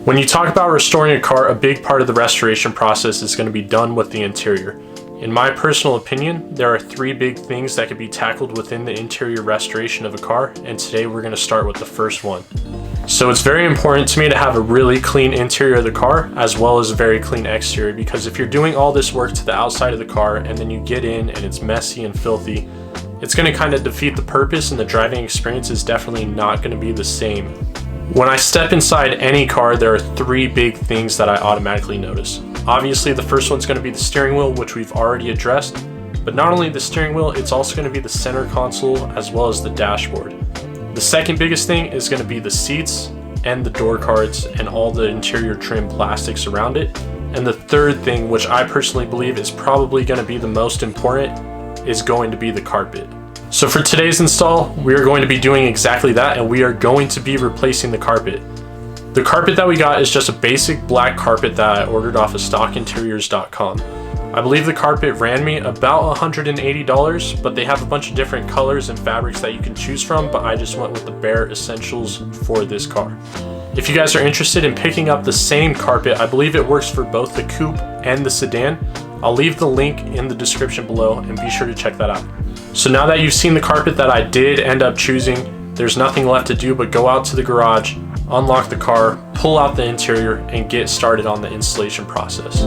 When you talk about restoring a car, a big part of the restoration process is going to be done with the interior. In my personal opinion, there are 3 big things that can be tackled within the interior restoration of a car, and today we're going to start with the first one. So it's very important to me to have a really clean interior of the car as well as a very clean exterior, because if you're doing all this work to the outside of the car and then you get in and it's messy and filthy, it's going to kind of defeat the purpose, and the driving experience is definitely not going to be the same. When I step inside any car, there are 3 big things that I automatically notice. Obviously, the first one's going to be the steering wheel, which we've already addressed, but not only the steering wheel, it's also going to be the center console as well as the dashboard. The second biggest thing is going to be the seats and the door cards and all the interior trim plastics around it. And the third thing, which I personally believe is probably going to be the most important, is going to be the carpet. So for today's install, we are going to be doing exactly that, and we are going to be replacing the carpet. The carpet that we got is just a basic black carpet that I ordered off of stockinteriors.com. I believe the carpet ran me about $180, but they have a bunch of different colors and fabrics that you can choose from, but I just went with the bare essentials for this car. If you guys are interested in picking up the same carpet, I believe it works for both the Coupe and the sedan. I'll leave the link in the description below, and be sure to check that out. So now that you've seen the carpet that I did end up choosing, there's nothing left to do but go out to the garage, unlock the car, pull out the interior, and get started on the installation process.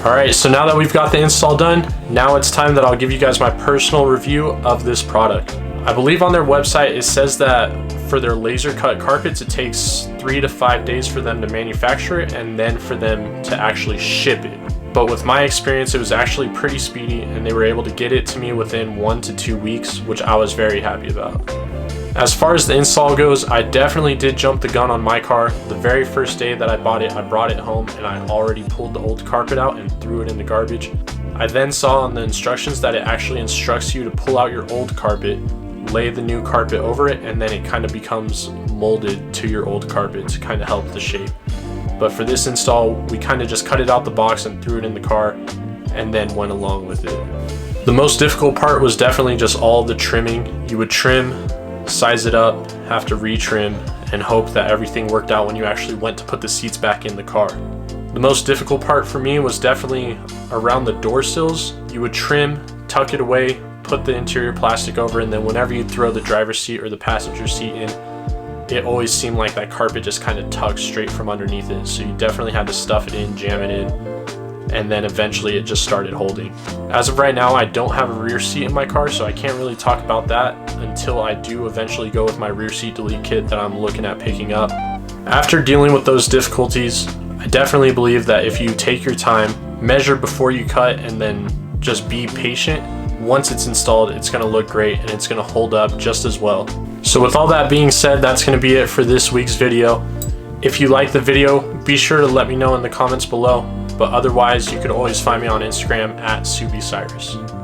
Alright, so now that we've got the install done, now it's time that I'll give you guys my personal review of this product. I believe on their website it says that for their laser cut carpets it takes 3 to 5 days for them to manufacture it and then for them to actually ship it. But with my experience, it was actually pretty speedy, and they were able to get it to me within 1 to 2 weeks, which I was very happy about. As far as the install goes, I definitely did jump the gun on my car. The very first day that I bought it, I brought it home and I already pulled the old carpet out and threw it in the garbage. I then saw on the instructions that it actually instructs you to pull out your old carpet, lay the new carpet over it, and then it kind of becomes molded to your old carpet to kind of help the shape. But for this install, we kind of just cut it out the box and threw it in the car and then went along with it. The most difficult part was definitely just all the trimming. You would trim, size it up, have to retrim, and hope that everything worked out when you actually went to put the seats back in the car. The most difficult part for me was definitely around the door sills. You would trim, tuck it away, put the interior plastic over, and then whenever you throw the driver's seat or the passenger seat in, it always seemed like that carpet just kind of tucked straight from underneath it. So you definitely had to stuff it in, jam it in, and then eventually it just started holding. As of right now, I don't have a rear seat in my car, so I can't really talk about that until I do eventually go with my rear seat delete kit that I'm looking at picking up. After dealing with those difficulties, I definitely believe that if you take your time, measure before you cut, and then just be patient, once it's installed, it's going to look great and it's going to hold up just as well. So with all that being said, that's going to be it for this week's video. If you like the video, be sure to let me know in the comments below. But otherwise, you could always find me on Instagram at SubiCyrus.